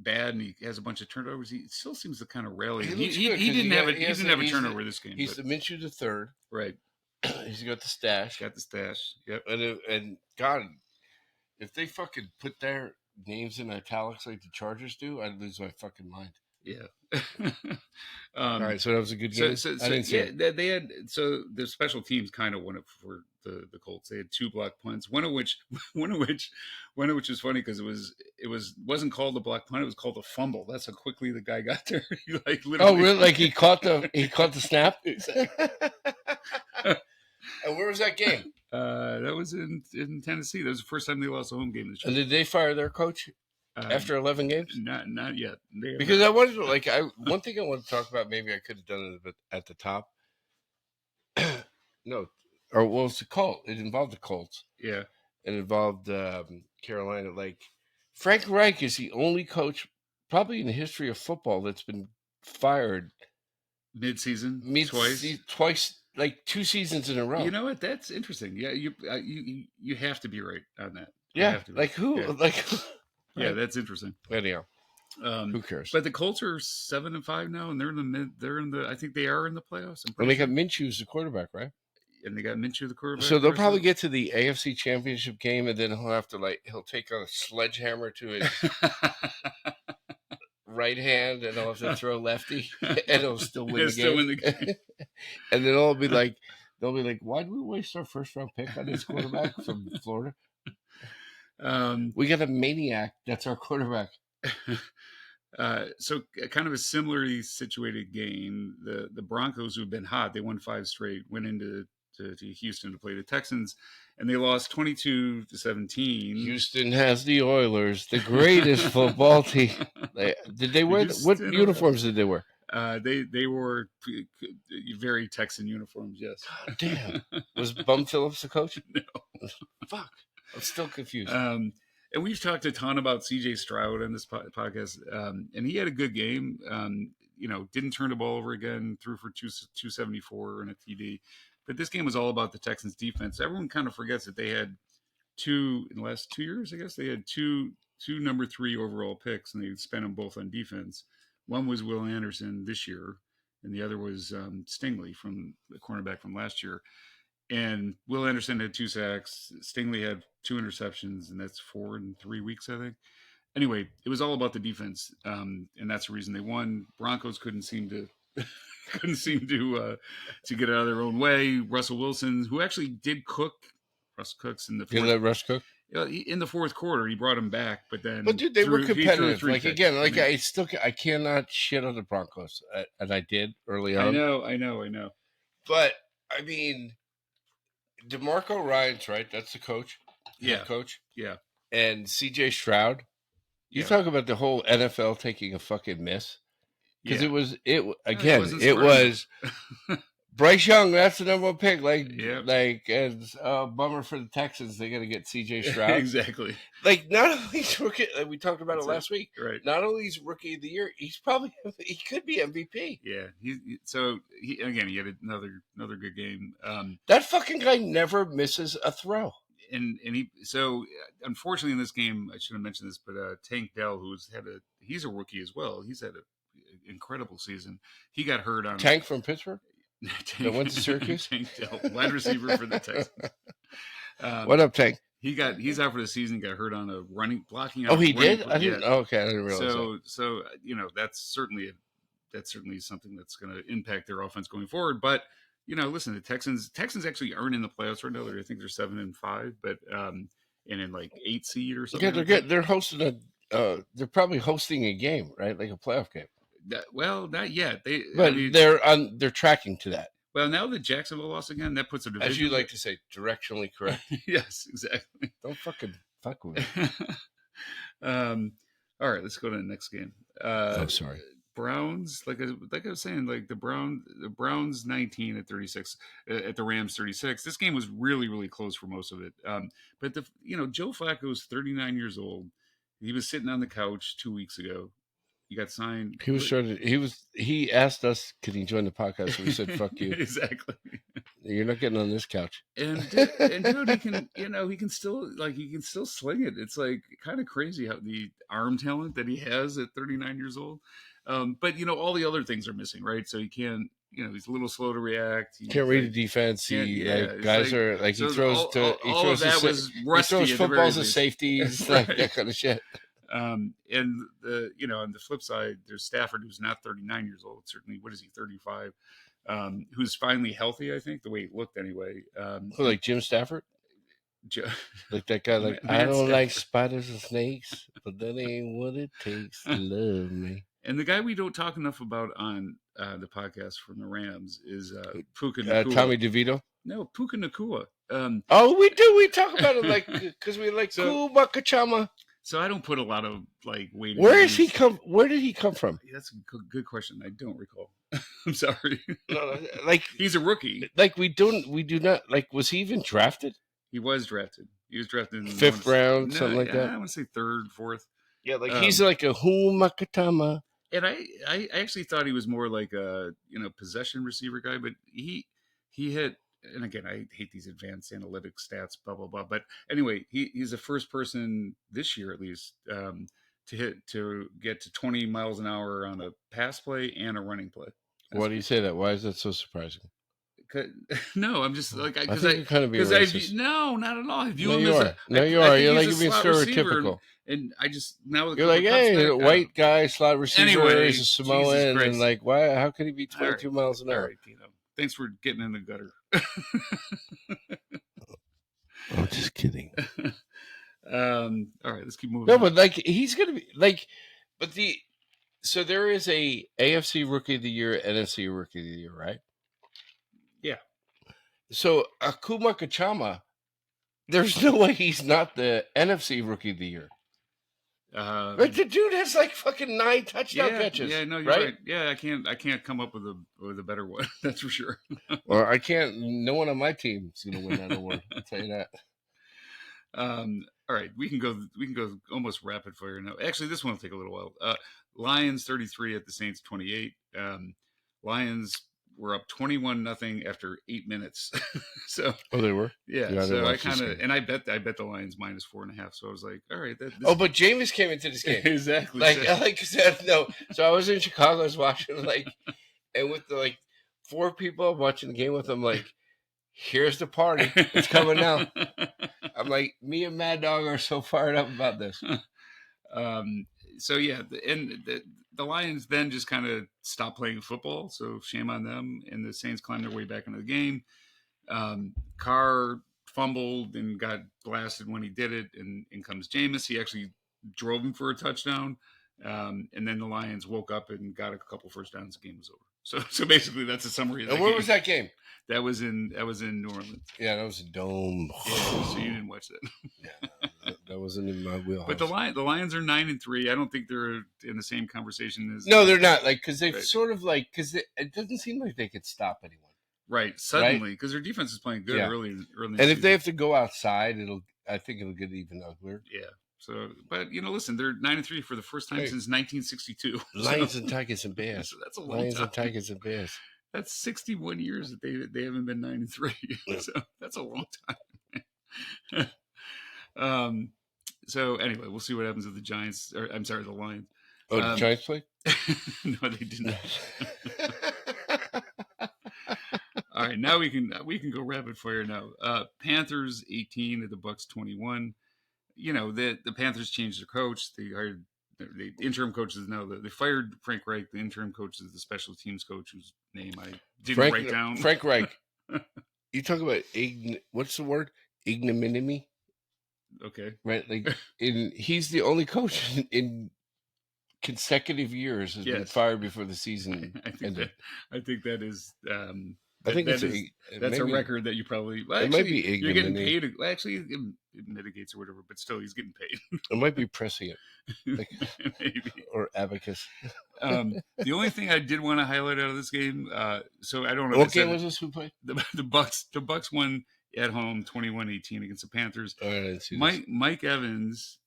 bad and he has a bunch of turnovers, he still seems to kind of rally. He didn't have a turnover this game. He's the Minshew the third, right? He's got the stash. Yep. And God, if they fucking put their names in italics like the Chargers do, I'd lose my fucking mind. Yeah. All right, so that was a good game. So I didn't see it. They had the special teams kind of won it for the Colts. They had 2 block punts, one of which is funny because it wasn't called a block punt. It was called a fumble. That's how quickly the guy got there. He like literally. Oh, really? Like he caught the snap. And where was that game? That was in Tennessee. That was the first time they lost a home game this year. And did they fire their coach after 11 games? Not yet. Because I wanted to, one thing I want to talk about, maybe I could have done it at the top. No. Or what was the Colts? It involved the Colts. Yeah. It involved Carolina. Like, Frank Reich is the only coach probably in the history of football that's been fired mid-season twice, like 2 seasons in a row. You know what? That's interesting. Yeah, you have to be right on that. Yeah, like who? Yeah. Like, yeah, that's interesting. Anyhow, who cares? But the Colts are 7-5 now, and they're in the mid. They're in the. I think they are in the playoffs. And they got Minshew as the quarterback, right? And they got Minshew the quarterback. So they'll probably get to the AFC Championship game, and then he'll take on a sledgehammer to his right hand, and he'll have to throw lefty, and he'll still win the game. And then they'll be like, why did we waste our first round pick on this quarterback from Florida? We got a maniac. That's our quarterback. So kind of a similarly situated game. The Broncos, who've been hot, they won 5 straight, went into to Houston to play the Texans, and they lost 22-17. Houston has the Oilers, the greatest football team. Did they wear what uniforms did they wear? They wore very Texan uniforms. Yes. God damn. Was Bum Phillips the coach? No. Fuck. I'm still confused. And we've talked a ton about C.J. Stroud on this podcast, and he had a good game. Didn't turn the ball over again, threw for 274 and a TD. But this game was all about the Texans' defense. Everyone kind of forgets that they had in the last 2 years, I guess, they had two number 3 overall picks, and they spent them both on defense. One was Will Anderson this year, and the other was Stingley, from the cornerback from last year. And Will Anderson had 2 sacks. Stingley had 2 interceptions, and that's 4 in 3 weeks, I think. Anyway, it was all about the defense, and that's the reason they won. Broncos couldn't seem to get out of their own way. Russell Wilson, who actually did cook Russ Cooks in the fourth. You let Russ cook? In the fourth quarter, he brought him back, but then. But dude, they were competitive. Like picks. Again, like I cannot shit on the Broncos, and I did early on. I know. But I mean, DeMarco Ryans, right? That's the coach. Yeah, coach. Yeah, and C.J. Stroud. You talk about the whole NFL taking a fucking miss, because it was Bryce Young. That's the number 1 pick. And bummer for the Texans. They got to get C.J. Stroud. Exactly. Like, not only he's rookie, we talked about it last week. Right. Not only he's rookie of the year, he could be MVP. Yeah. He had another good game. That fucking guy never misses a throw. And unfortunately in this game, I should have mentioned this, but Tank Dell, he's a rookie as well. He's had an incredible season. He got hurt on Tank from Pittsburgh. That went to Syracuse. Tank Dell, wide receiver for the Texans. What up, Tank? He's out for the season. Got hurt on a blocking. Oh, he did. I didn't. Oh, okay, I didn't realize that. So that's certainly something that's going to impact their offense going forward. But listen, the Texans actually aren't in the playoffs right now. I think they're 7-5, but and in like 8 seed or something. Yeah, they're good. They're hosting they're probably hosting a game, right? Like a playoff game. Not yet. They're tracking to that. Well, now that Jacksonville lost again, that puts a division. As you like to say, directionally correct. Yes, exactly. Don't fucking fuck with me. All right, let's go to the next game. Sorry. Browns, like I was saying, like the Browns 19 at 36 at the Rams 36. This game was really, really close for most of it. But Joe Flacco is 39 years old. He was sitting on the couch 2 weeks ago. He got signed. He asked us, could he join the podcast? So we said, fuck you. Exactly. You're not getting on this couch. And dude, he can still sling it. It's like kind of crazy how the arm talent that he has at 39 years old. But all the other things are missing, right? So he can't, he's a little slow to react. He can't read the defense. He throws footballs as safeties, right. Like that kind of shit. And on the flip side, there's Stafford, who's not 39 years old. Certainly, what is he, 35? Who's finally healthy, I think, the way he looked anyway. Like Jim Stafford? Like that guy, like, I don't Stafford. Like spiders and snakes, but that ain't what it takes to love me. And the guy we don't talk enough about on the podcast from the Rams is Puka Nacua. Tommy DeVito? No, Puka Nacua. We do. We talk about it like because we like Kubakachama. So I don't put a lot of like weight. Where did he come from? That's a good question. I don't recall. I'm sorry. No, like he's a rookie. Like we do not like. Was he even drafted? He was drafted. He was drafted in 5th round, something like that. I want to say 3rd, 4th. Yeah, like he's like a Humakatama. And I actually thought he was more like a possession receiver guy, but he hit. And again, I hate these advanced analytics stats, blah blah blah. But anyway, he's the first person this year, at least, to get to 20 miles an hour on a pass play and a running play. Why do you say that? Why is that so surprising? No, I'm just like because I kind of be racist. No, not at all. You are. You're like you're being stereotypical. And I just now you're like, hey, white guy slot receiver, anyway, he's a Samoan, and like, why? How could he be 22 miles an hour? All right, Pino. Thanks for getting in the gutter. I'm just kidding. All right, let's keep moving. No, but like he's gonna be like, so there is a AFC Rookie of the Year, NFC Rookie of the Year, right? Yeah. So Akuma Kachama, there's no way he's not the NFC Rookie of the Year. But the dude has like fucking 9 touchdown catches. Yeah, no, you're right. Yeah, I can't come up with a better one. That's for sure. Well, I can't. No one on my team is gonna win that award. I'll tell you that. All right, we can go almost rapid fire now. Actually, this one will take a little while. Lions 33 at the Saints 28. Lions were up 21-0 after 8 minutes. So Oh, they were. yeah, I didn't so I watch this kind of game. and I bet the Lions -4.5. So I was like, all right, Oh, but Jameis came into this game. exactly. No. So I was in Chicago. I was watching and with the 4 people watching the game with them. Here's the party. It's coming now. I'm like, me and Maddog are so fired up about this. So yeah, the Lions then just kind of stopped playing football. So shame on them. And the Saints climbed their way back into the game. Carr fumbled and got blasted when he did it. And in comes Jameis. He actually drove him for a touchdown. And then the Lions woke up and got a couple first downs. The game was over. So basically, that's a summary of that And where game. was that game? That was in New Orleans. Yeah, that was a dome. Yeah, so you didn't watch that. Yeah, that wasn't in my wheelhouse. But the Lions are 9-3. I don't think they're in the same conversation as. No, they're not. Because they've Right. sort of because it doesn't seem like they could stop anyone. Right, suddenly, because their defense is playing good Yeah. early. In And the if season. they have to go outside, I think it'll get even uglier. Yeah. So, but listen, they're 9-3 for the first time since 1962. Lions and Tigers and Bears. So that's a long Lions time. and Tigers and Bears. That's 61 years that they haven't been 9-3. Yeah. So that's a long time. So anyway, we'll see what happens with the Giants. Or I'm sorry, the Lions. Oh, the Giants play? No, they didn't. All right, now we can go rapid fire now. Panthers 18 at the Bucks 21. The Panthers changed their coach. They hired the interim coaches now. They fired Frank Reich. The interim coach is the special teams coach, whose name I didn't write down. Frank Reich. You talk about what's the word? Ignominy. Okay. Right. He's the only coach in consecutive years has been fired before the season ended. I think that is. I think that's maybe, a record that you probably. Well, it actually, might be ignominy. You're getting paid. Well, actually, it mitigates or whatever, but still, he's getting paid. It might be prescient, maybe, or abacus. The only thing I did want to highlight out of this game, so I don't know. What game was this? Who played? The Bucks. The Bucks won at home 21-18 against the Panthers. Oh, I didn't see Mike Evans.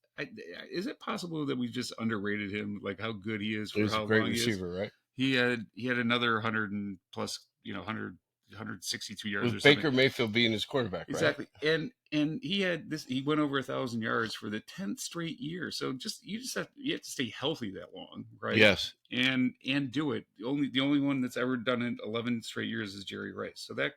Is it possible that we just underrated him? Like how good he is for He's how a great long receiver, he is? right? He had another 100 and plus, 162 yards. With or something. Baker Mayfield being his quarterback, exactly. Right? And he had this. He went over 1,000 yards for the 10th straight year. So you have to stay healthy that long, right? Yes. And do it. The only one that's ever done it 11 straight years is Jerry Rice. So that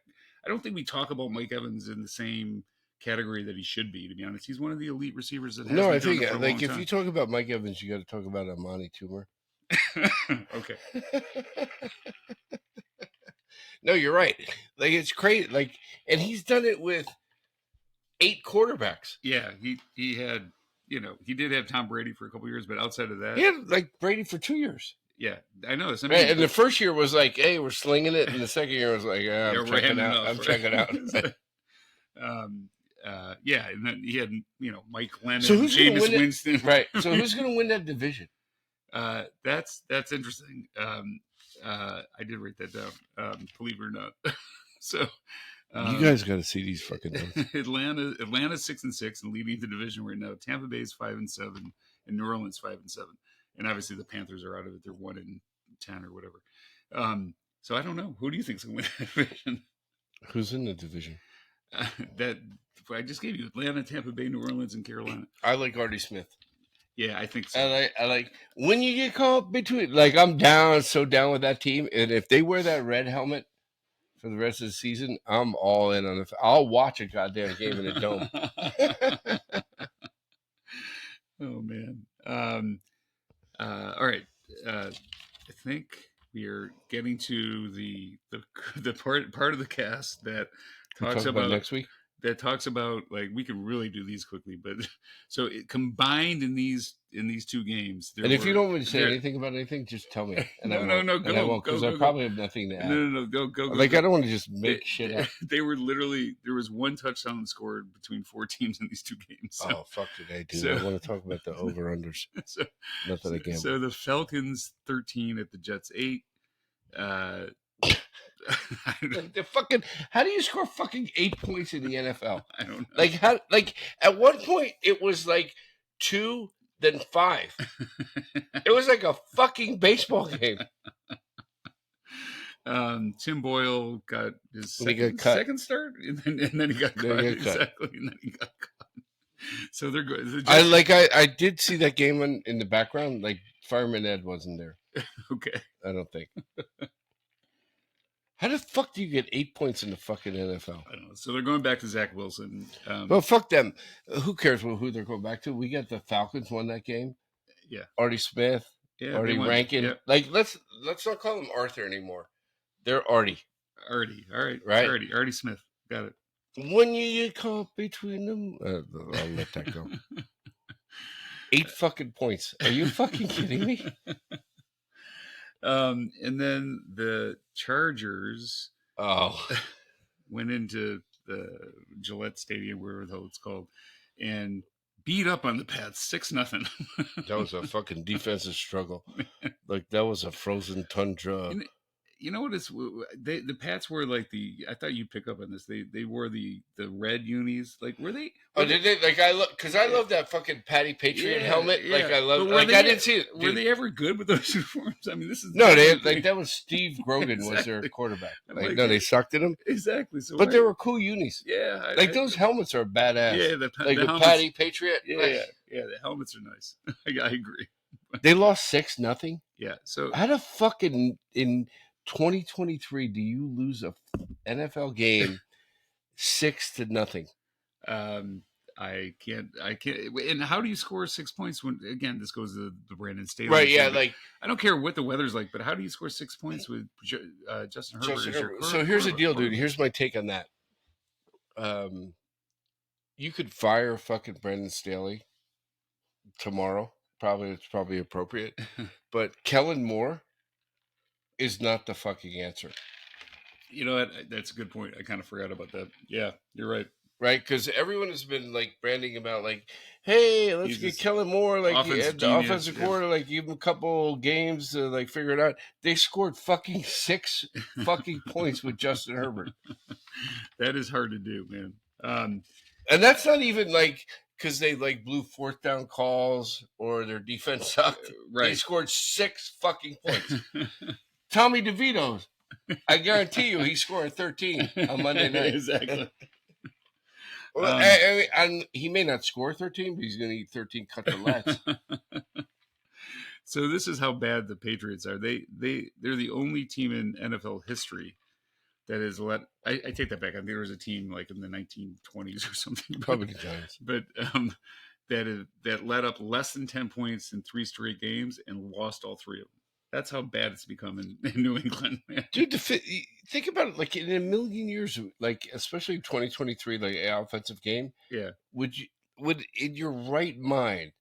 I don't think we talk about Mike Evans in the same category that he should be. To be honest, he's one of the elite receivers that. No, I think if you talk about Mike Evans, you got to talk about Amani Toomer. Okay. No, you're right. It's crazy. And he's done it with 8 quarterbacks. Yeah, he had, he did have Tom Brady for a couple years, but outside of that, he had Brady for 2 years. Yeah, I know. Right, and the first year was hey, we're slinging it, and the second year was I'm checking out. I'm checking out. Yeah, and then he had Mike Lennon, so who's Jameis Winston, right? So who's going to win that division? That's interesting. I did write that down. Believe it or not. So you guys got to see these fucking notes. Atlanta's 6-6 and leading the division right now. Tampa Bay's 5-7 and New Orleans 5-7. And obviously the Panthers are out of it. They're 1-10 or whatever. So I don't know. Who do you think's going to win that division? Who's in the division? That I just gave you: Atlanta, Tampa Bay, New Orleans, and Carolina. I like Artie Smith. Yeah, I think so. I like when you get caught between. I'm so down with that team, and if they wear that red helmet for the rest of the season, I'm all in on it. I'll watch a goddamn game in a dome. Oh man. All right. I think we are getting to the part of the cast that talks about next week. That talks about we could really do these quickly, but so combined in these 2 games. And if you don't want to say anything about anything, just tell me. And no, go. I won't because I probably have nothing to add. No, go. I don't want to just make shit up. They were literally there was 1 touchdown scored between 4 teams in these 2 games. So, oh fuck today, dude! I want to talk about the over/unders. Not that I gamble. So the Falcons 13 at the Jets 8. Like the fucking, how do you score fucking 8 points in the NFL? I don't know. Like how? Like at one point it was like 2, then 5. It was like a fucking baseball game. Tim Boyle got his And he got cut. second start, and then he got Then cut. he got cut. Exactly, and then he got cut. So they're good. I did see that game in the background. Like Fireman Ed wasn't there. Okay. I don't think. How the fuck do you get 8 points in the fucking NFL? I don't know. So they're going back to Zach Wilson. Well, fuck them. Who cares who they're going back to? We got the Falcons won that game. Yeah. Artie Smith. Yeah. Artie Rankin. Yeah. Like let's not call him Arthur anymore. They're Artie. Artie. All right. Right. Artie Smith. Got it. When you get caught between them, I'll let that go. 8 fucking points. Are you fucking kidding me? And then the Chargers went into the Gillette Stadium, wherever the hell it's called, and beat up on the Pats 6-0. That was a fucking defensive struggle. Like that was a frozen tundra. And you know what is the Pats were like I thought you'd pick up on this. They wore the red unis. Like were they? Did they? Like I love that fucking Patty Patriot helmet. Yeah. Like I love. Like I didn't see it. Were they ever good with those uniforms? I mean, this is that was Steve Grogan exactly. Was their quarterback. Like, no, they sucked at him. Exactly. So but they were cool unis. Yeah, those helmets are badass. Yeah, the Patty Patriot. Yeah, the helmets are nice. I agree. They lost 6-0. Yeah. So how the fuck in 2023 do you lose a NFL game 6-0? I can't. And how do you score 6 points when? Again, this goes to the Brandon Staley. Right? Yeah. Like I don't care what the weather's like, but how do you score 6 points with Justin Herbert? So here's the deal, dude. Here's my take on that. You could fire fucking Brandon Staley tomorrow. It's probably appropriate, but Kellen Moore is not the fucking answer. You know what? That's a good point. I kind of forgot about that. Yeah, you're right. Right, because everyone has been like branding him out, like, "Hey, let's get Kellen Moore, like the offensive coordinator, like give him a couple games to like figure it out." They scored fucking 6 fucking points with Justin Herbert. That is hard to do, man. And that's not even like because they like blew 4th down calls or their defense sucked. Right, they scored 6 fucking points. Tommy DeVito's, I guarantee you, he's scoring 13 on Monday night. Exactly. Well, he may not score 13, but he's going to eat 13 cutelettes. So this is how bad the Patriots are. They're the only team in NFL history that has let. I take that back. I think there was a team like in the 1920s or something. Probably the Giants. But that let up less than 10 points in 3 straight games and lost all 3 of them. That's how bad it's become in New England, man. Dude, think about it. Like in a million years, like especially 2023, like an offensive game. Yeah. Would in your right mind,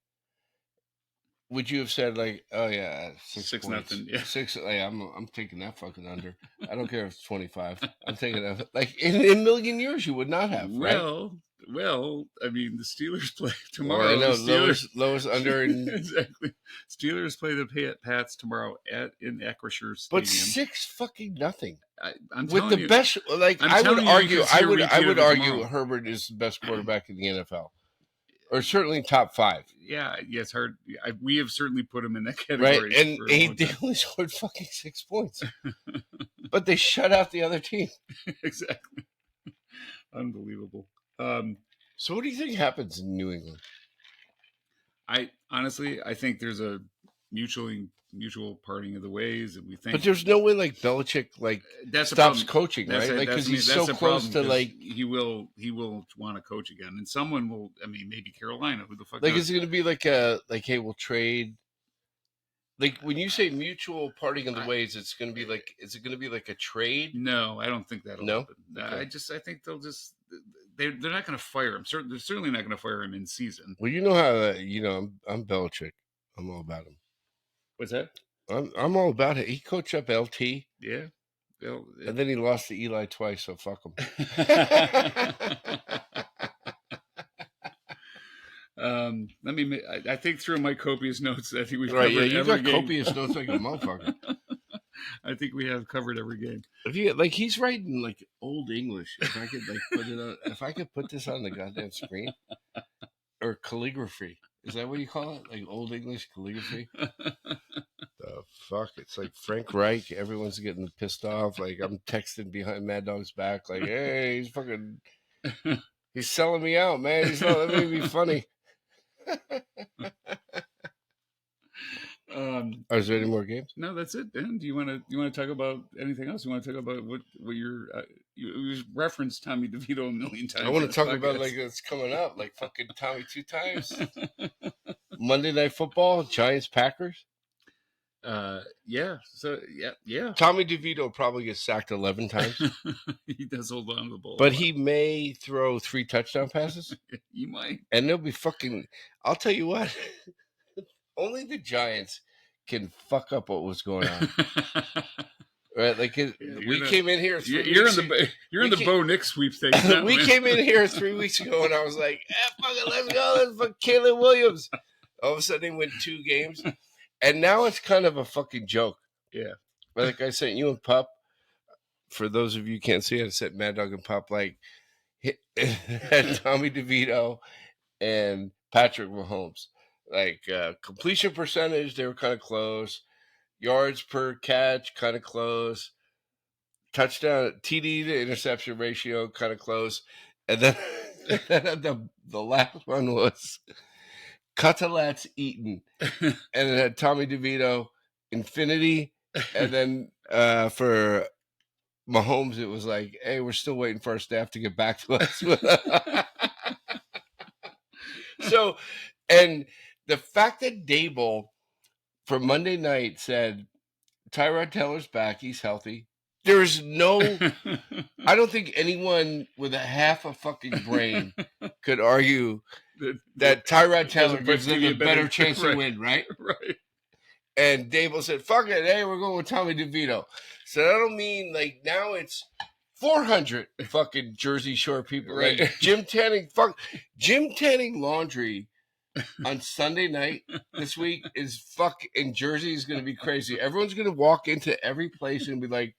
would you have said like, "Oh yeah, 6-0"? Yeah. 6. Yeah, I'm taking that fucking under. I don't care if it's 25. I'm taking that. Like in a million years, you would not have. Right? Well, I mean, the Steelers play tomorrow. Well, I know lowest under. Exactly. Steelers play the Pats tomorrow in Acrisure Stadium. But 6 fucking nothing. I'm with the best. Like I would argue Herbert is the best quarterback in the NFL, or certainly top 5. Yeah, it's hard. We have certainly put him in that category. Right, and they only scored fucking 6 points, but they shut out the other team. Exactly. Unbelievable. So what do you think happens in New England? I think there's a mutual parting of the ways, and we think. But there's no way like Belichick stops coaching, right? Like because he's so close to like he will want to coach again, and someone will. I mean, maybe Carolina. Who the fuck? Like, is it going to be like hey, we'll trade? Like when you say mutual parting of the ways, it's going to be like, is it going to be like a trade? No, I don't think that'll happen. Okay. I think they'll just. They're not going to fire him. They're certainly not going to fire him in season. Well, you know how I'm Belichick. I'm all about him. What's that? I'm all about it. He coached up LT. Yeah. And then he lost to Eli twice, so fuck him. I think through my copious notes, I think we've right. covered Yeah, you every got game. copious notes like a motherfucker. I think we have covered every game. If you like, he's writing like old English. If I could like put it on, if I could put this on the goddamn screen, or calligraphy. Is that what you call it? Like old English calligraphy? The fuck? It's like Frank Reich. Everyone's getting pissed off. Like I'm texting behind Mad Dog's back. Like, hey, he's fucking, he's selling me out, man. He's not letting me be funny. Is there any more games? No, that's it. Dan, do you want to talk about anything else? You want to talk about what your you referenced Tommy DeVito a million times. I want to talk about like it's coming up, like fucking Tommy 2 times. Monday Night Football, Giants Packers. Yeah. So yeah. Tommy DeVito probably gets sacked 11 times. He does hold on to the ball, but he may throw 3 touchdown passes. He might, and they'll be fucking. I'll tell you what. Only the Giants can fuck up what was going on. Right, like we came in here. You're in the Bo Nix sweepstakes. Now, we came in here 3 weeks ago, and I was like, "Fuck it, let's go, let's fuck Caleb Williams." All of a sudden, they win 2 games, and now it's kind of a fucking joke. Yeah, like I sent you and Pup. For those of you who can't see it, I sent Mad Dog and Pup like Tommy DeVito and Patrick Mahomes. Like completion percentage, they were kind of close. Yards per catch, kind of close. Touchdown, TD to interception ratio, kind of close. And then the last one was Cutlets eaten. And it had Tommy DeVito, Infinity. And then for Mahomes, it was like, hey, we're still waiting for our staff to get back to us. So, and the fact that Dable for Monday night said Tyrod Taylor's back, he's healthy. There's no, I don't think anyone with a half a fucking brain could argue that Tyrod Taylor gives them a better chance to win, right? Right. And Dable said, fuck it, hey, we're going with Tommy DeVito. So that don't mean like now it's 400 fucking Jersey Shore people. Right. Like Jim Tanning laundry on Sunday night this week is in Jersey is going to be crazy. Everyone's going to walk into every place and be like,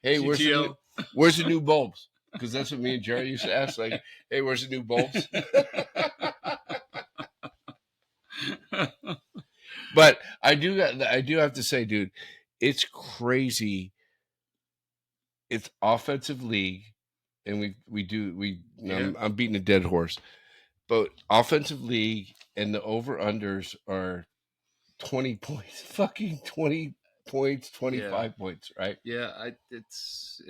hey, where's the new bulbs? Because that's what me and Jerry used to ask. Like, hey, where's the new bulbs? But I do have to say, dude, it's crazy. It's offensive league, and I'm beating a dead horse. But offensive league and the over-unders are 20 points, fucking 20 points, 25 points, right? Yeah, it's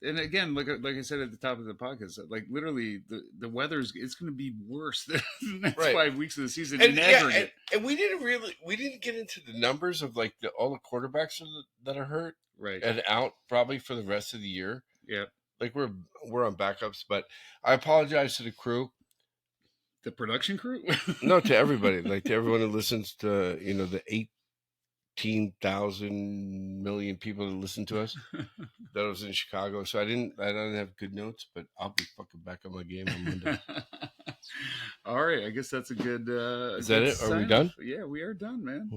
and again, like I said at the top of the podcast, like literally the weather's it's going to be worse than the next 5 weeks of the season in aggregate. And we didn't get into the numbers of like all the quarterbacks that are hurt, right, and out probably for the rest of the year. Yeah, like we're on backups, but I apologize to the crew. The production crew? No, to everybody. Like to everyone who listens to, the 18,000 million people that listen to us. That was in Chicago. So I don't have good notes, but I'll be fucking back on my game on Monday. All right. I guess that's a good Is that it? Are we done? Yeah, we are done, man.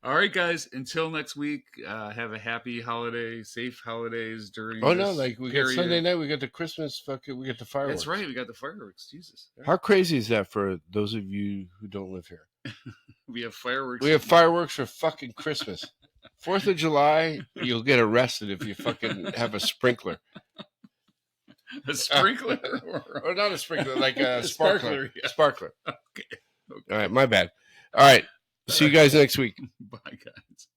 All right, guys. Until next week, have a happy holiday, safe holidays during. Oh no! Like we got Sunday night, we got the Christmas. We got the fireworks. That's right. We got the fireworks. Jesus. How crazy is that for those of you who don't live here? We have fireworks. We have fireworks for fucking Christmas. 4th of July, you'll get arrested if you fucking have a sprinkler. A sprinkler, or not a sprinkler, like a sparkler. Yeah. Sparkler. Okay. All right, my bad. All right. See you guys next week. Bye, guys.